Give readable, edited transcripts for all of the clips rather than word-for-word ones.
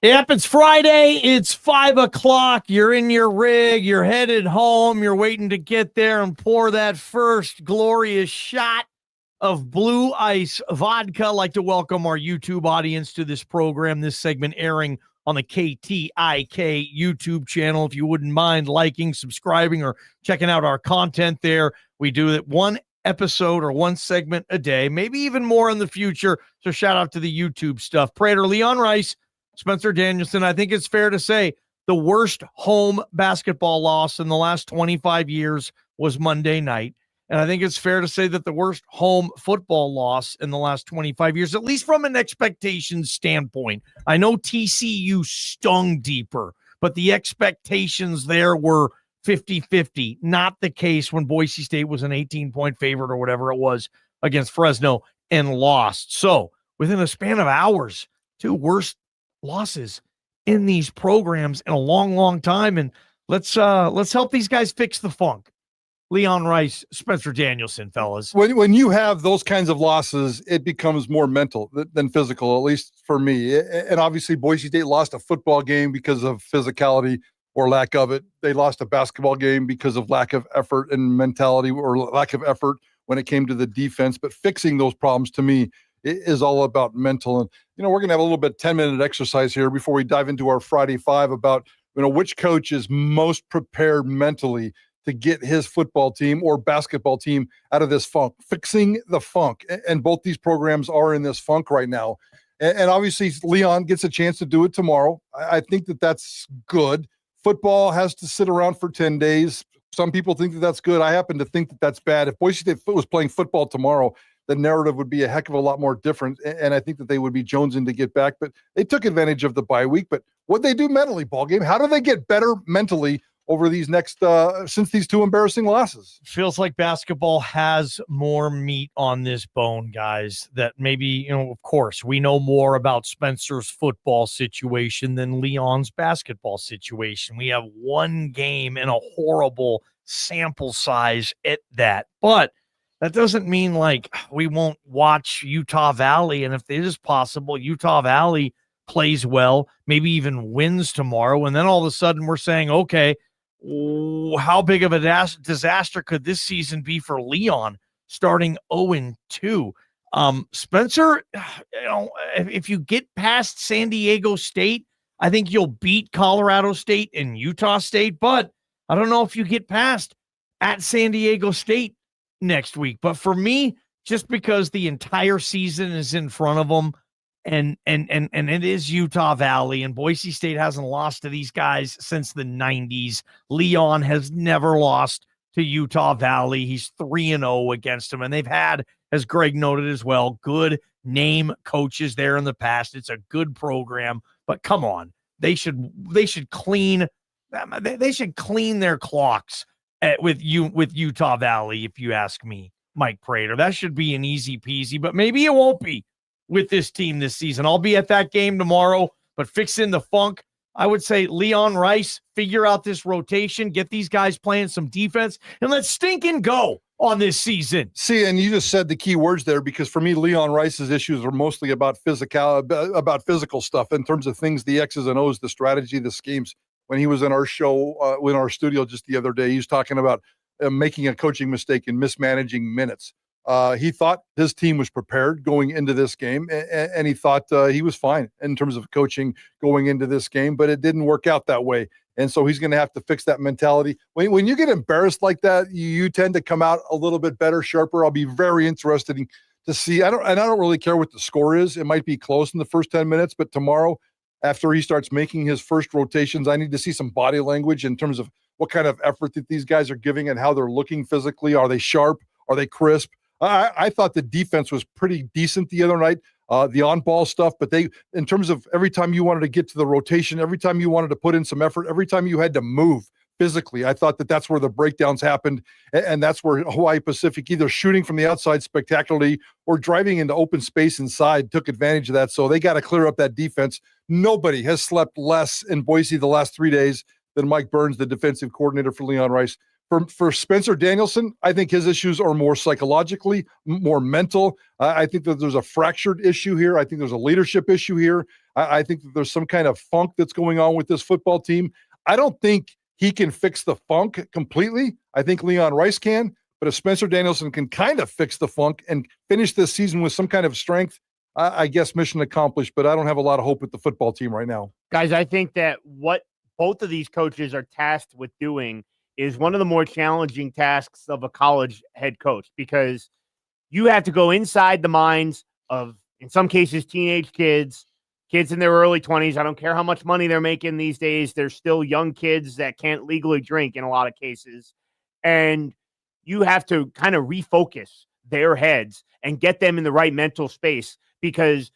Yep, it's Friday. It's 5 o'clock. You're in your rig. You're headed home. You're waiting to get there and pour that first glorious shot of Blue Ice vodka. I'd like to welcome our YouTube audience to this program, this segment airing on the KTIK YouTube channel. If you wouldn't mind liking, subscribing, or checking out our content there, we do it one episode or one segment a day, maybe even more in the future. So shout out to the YouTube stuff. Prater, Leon Rice, Spencer Danielson. I think it's fair to say the worst home basketball loss in the last 25 years was Monday night. And I think it's fair to say that the worst home football loss in the last 25 years, at least from an expectations standpoint. I know TCU stung deeper, but the expectations there were 50-50. Not the case when Boise State was an 18-point favorite or whatever it was against Fresno and lost. So within a span of hours, two worst losses in these programs in a long, long time. And let's help these guys fix the funk. Leon Rice, Spencer Danielson, fellas. When you have those kinds of losses, it becomes more mental than physical, at least for me. And obviously, Boise State lost a football game because of physicality or lack of it. They lost a basketball game because of lack of effort and mentality or lack of effort when it came to the defense. But fixing those problems, to me, is all about mental. And, we're going to have a little bit 10-minute exercise here before we dive into our Friday Five about, which coach is most prepared mentally to get his football team or basketball team out of this funk, fixing the funk. And both these programs are in this funk right now. And obviously, Leon gets a chance to do it tomorrow. I think that that's good. Football has to sit around for 10 days. Some people think that that's good. I happen to think that that's bad. If Boise State was playing football tomorrow, the narrative would be a heck of a lot more different. And I think that they would be jonesing to get back. But they took advantage of the bye week. But what they do mentally, Ballgame, how do they get better mentally over these next, since these two embarrassing losses? Feels like basketball has more meat on this bone, guys, that maybe, of course, we know more about Spencer's football situation than Leon's basketball situation. We have one game and a horrible sample size at that. But that doesn't mean we won't watch Utah Valley. And if it is possible, Utah Valley plays well, maybe even wins tomorrow. And then all of a sudden we're saying, okay, how big of a disaster could this season be for Leon starting 0-2? Spencer, if you get past San Diego State, I think you'll beat Colorado State and Utah State, but I don't know if you get past at San Diego State next week. But for me, just because the entire season is in front of them, and it is Utah Valley, and Boise State hasn't lost to these guys since the 90s. Leon has never lost to Utah Valley. He's 3-0 against them, and they've had, as Greg noted as well, good name coaches there in the past. It's a good program, but come on, they should clean their clocks with Utah Valley, if you ask me, Mike Prater. That should be an easy peasy, but maybe it won't be with this team this season. I'll be at that game tomorrow, but fixing the funk, I would say Leon Rice, figure out this rotation, get these guys playing some defense, and let's stink and go on this season. See, and you just said the key words there, because for me, Leon Rice's issues are mostly about physical stuff in terms of things, the X's and O's, the strategy, the schemes. When he was in our show, in our studio just the other day, he was talking about making a coaching mistake and mismanaging minutes. He thought his team was prepared going into this game, and he thought he was fine in terms of coaching going into this game, but it didn't work out that way. And so he's going to have to fix that mentality. When you get embarrassed like that, you tend to come out a little bit better, sharper. I'll be very interested to see. I don't really care what the score is. It might be close in the first 10 minutes, but tomorrow, after he starts making his first rotations, I need to see some body language in terms of what kind of effort that these guys are giving and how they're looking physically. Are they sharp? Are they crisp? I thought the defense was pretty decent the other night, the on-ball stuff, but in terms of every time you wanted to get to the rotation, every time you wanted to put in some effort, every time you had to move physically, I thought that's where the breakdowns happened, and that's where Hawaii Pacific, either shooting from the outside spectacularly or driving into open space inside, took advantage of that. So they got to clear up that defense. Nobody has slept less in Boise the last 3 days than Mike Burns, the defensive coordinator for Leon Rice. For Spencer Danielson, I think his issues are more psychologically, more mental. I think that there's a fractured issue here. I think there's a leadership issue here. I think that there's some kind of funk that's going on with this football team. I don't think he can fix the funk completely. I think Leon Rice can, but if Spencer Danielson can kind of fix the funk and finish this season with some kind of strength, I guess mission accomplished, but I don't have a lot of hope with the football team right now. Guys, I think that what both of these coaches are tasked with doing is one of the more challenging tasks of a college head coach, because you have to go inside the minds of, in some cases, teenage kids in their early 20s. I don't care how much money they're making these days. They're still young kids that can't legally drink in a lot of cases. And you have to kind of refocus their heads and get them in the right mental space, because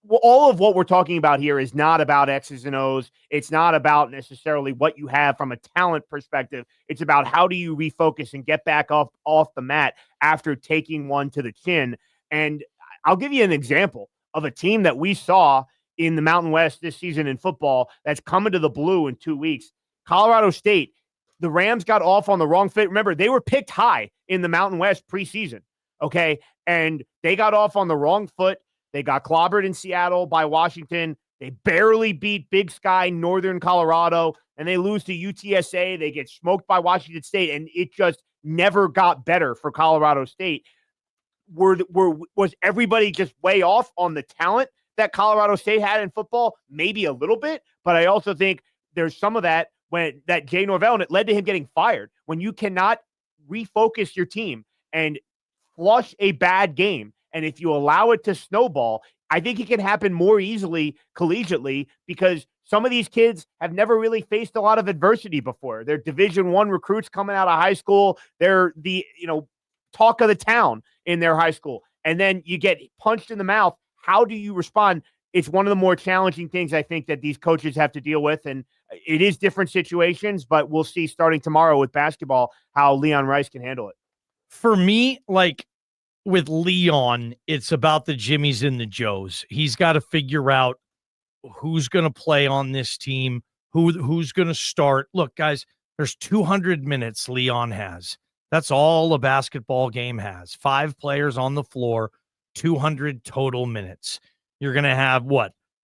all of what we're talking about here is not about X's and O's. It's not about necessarily what you have from a talent perspective. It's about how do you refocus and get back off the mat after taking one to the chin. And I'll give you an example of a team that we saw in the Mountain West this season in football that's coming to the blue in 2 weeks. Colorado State, the Rams got off on the wrong foot. Remember, they were picked high in the Mountain West preseason, okay? And they got off on the wrong foot. They got clobbered in Seattle by Washington. They barely beat Big Sky, Northern Colorado, and they lose to UTSA. They get smoked by Washington State, and it just never got better for Colorado State. Was everybody just way off on the talent that Colorado State had in football? Maybe a little bit, but I also think there's some of that that Jay Norvell, and it led to him getting fired. When you cannot refocus your team and flush a bad game, and if you allow it to snowball, I think it can happen more easily collegiately, because some of these kids have never really faced a lot of adversity before. They're Division I recruits coming out of high school. They're the talk of the town in their high school. And then you get punched in the mouth. How do you respond? It's one of the more challenging things I think that these coaches have to deal with. And it is different situations, but we'll see starting tomorrow with basketball how Leon Rice can handle it. For me, with Leon, it's about the Jimmies and the Joes. He's got to figure out who's going to play on this team, who's going to start. Look, guys, there's 200 minutes Leon has. That's all a basketball game has. 5 players on the floor, 200 total minutes. You're going to have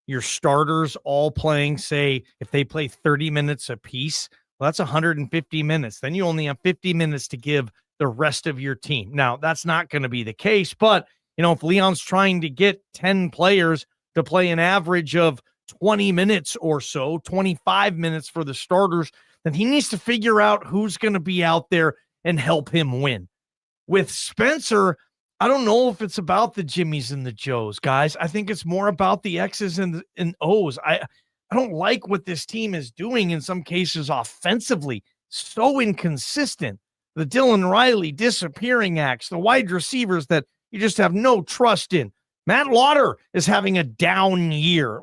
your starters all playing, say, if they play 30 minutes apiece, well, that's 150 minutes. Then you only have 50 minutes to give the rest of your team. Now, that's not going to be the case, but, if Leon's trying to get 10 players to play an average of 20 minutes or so, 25 minutes for the starters, then he needs to figure out who's going to be out there and help him win. With Spencer, I don't know if it's about the Jimmies and the Joes, guys. I think it's more about the X's and O's. I don't like what this team is doing in some cases offensively. So inconsistent. The Dylan Riley disappearing acts, the wide receivers that you just have no trust in. Matt Lauder is having a down year.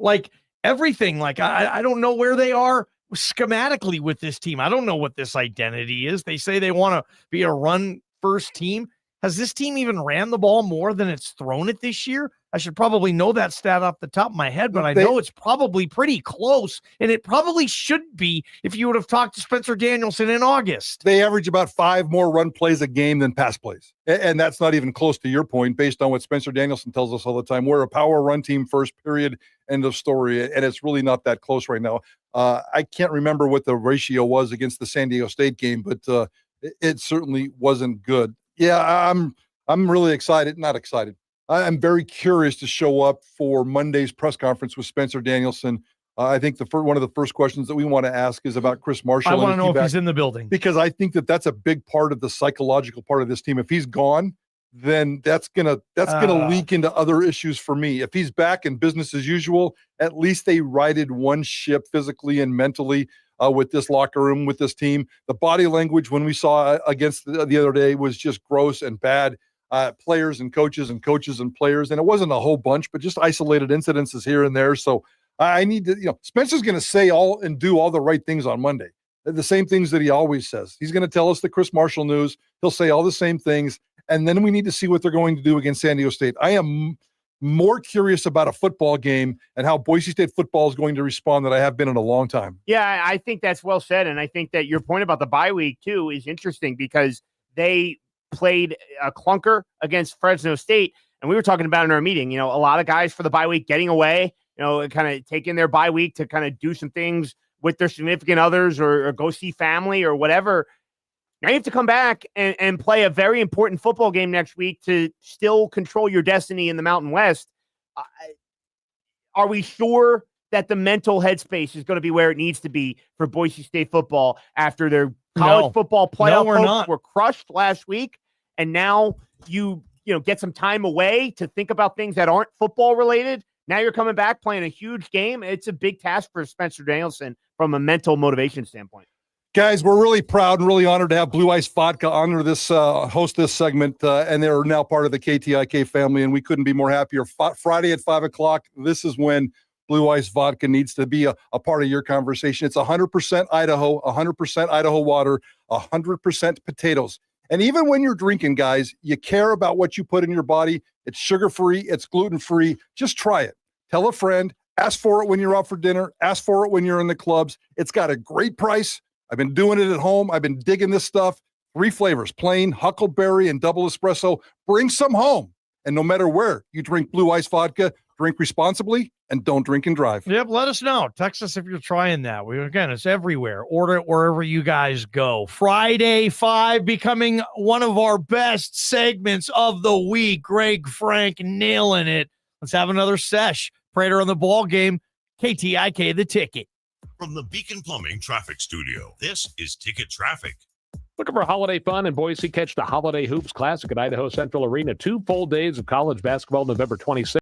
Everything, I don't know where they are schematically with this team. I don't know what this identity is. They say they want to be a run-first team. Has this team even ran the ball more than it's thrown it this year? I should probably know that stat off the top of my head, but I know it's probably pretty close, and it probably should be if you would have talked to Spencer Danielson in August. They average about 5 more run plays a game than pass plays. And that's not even close to your point based on what Spencer Danielson tells us all the time. We're a power run team first, period, end of story. And it's really not that close right now. I can't remember what the ratio was against the San Diego State game, but it certainly wasn't good. Yeah, I'm really excited. Not excited. I'm very curious to show up for Monday's press conference with Spencer Danielson. I think one of the first questions that we want to ask is about Chris Marshall. I want to know if he's in the building, because I think that's a big part of the psychological part of this team. If he's gone, then that's gonna leak into other issues for me. If he's back and business as usual, at least they righted one ship physically and mentally with this locker room, with this team. The body language when we saw against the other day was just gross and bad. Players and coaches and players. And it wasn't a whole bunch, but just isolated incidences here and there. So I need to, Spencer's going to say all and do all the right things on Monday. The same things that he always says. He's going to tell us the Chris Marshall news. He'll say all the same things. And then we need to see what they're going to do against San Diego State. I am more curious about a football game and how Boise State football is going to respond than I have been in a long time. Yeah, I think that's well said. And I think that your point about the bye week, too, is interesting because they played a clunker against Fresno State. And we were talking about in our meeting, a lot of guys for the bye week getting away, kind of taking their bye week to kind of do some things with their significant others or go see family or whatever. Now you have to come back and play a very important football game next week to still control your destiny in the Mountain West. Are we sure that the mental headspace is going to be where it needs to be for Boise State football after their college football playoff hopes were crushed last week? And now you get some time away to think about things that aren't football related. Now you're coming back playing a huge game. It's a big task for Spencer Danielson from a mental motivation standpoint. Guys, we're really proud and really honored to have Blue Ice Vodka honor this host this segment, and they're now part of the KTIK family, and we couldn't be more happier. Friday at 5 o'clock, this is when Blue Ice Vodka needs to be a part of your conversation. It's 100% Idaho, 100% Idaho water, 100% potatoes. And even when you're drinking, guys, you care about what you put in your body. It's sugar-free. It's gluten-free. Just try it. Tell a friend. Ask for it when you're out for dinner. Ask for it when you're in the clubs. It's got a great price. I've been doing it at home. I've been digging this stuff. 3 flavors, plain, huckleberry, and double espresso. Bring some home. And no matter where you drink Blue Ice Vodka, drink responsibly and don't drink and drive. Yep, let us know. Text us if you're trying that. Again, it's everywhere. Order it wherever you guys go. Friday 5 becoming one of our best segments of the week. Greg Frank nailing it. Let's have another sesh. Prater on the ball game. KTIK the ticket. From the Beacon Plumbing Traffic Studio, this is Ticket Traffic. Looking for holiday fun in Boise? Catch the Holiday Hoops Classic at Idaho Central Arena. 2 full days of college basketball November 26th.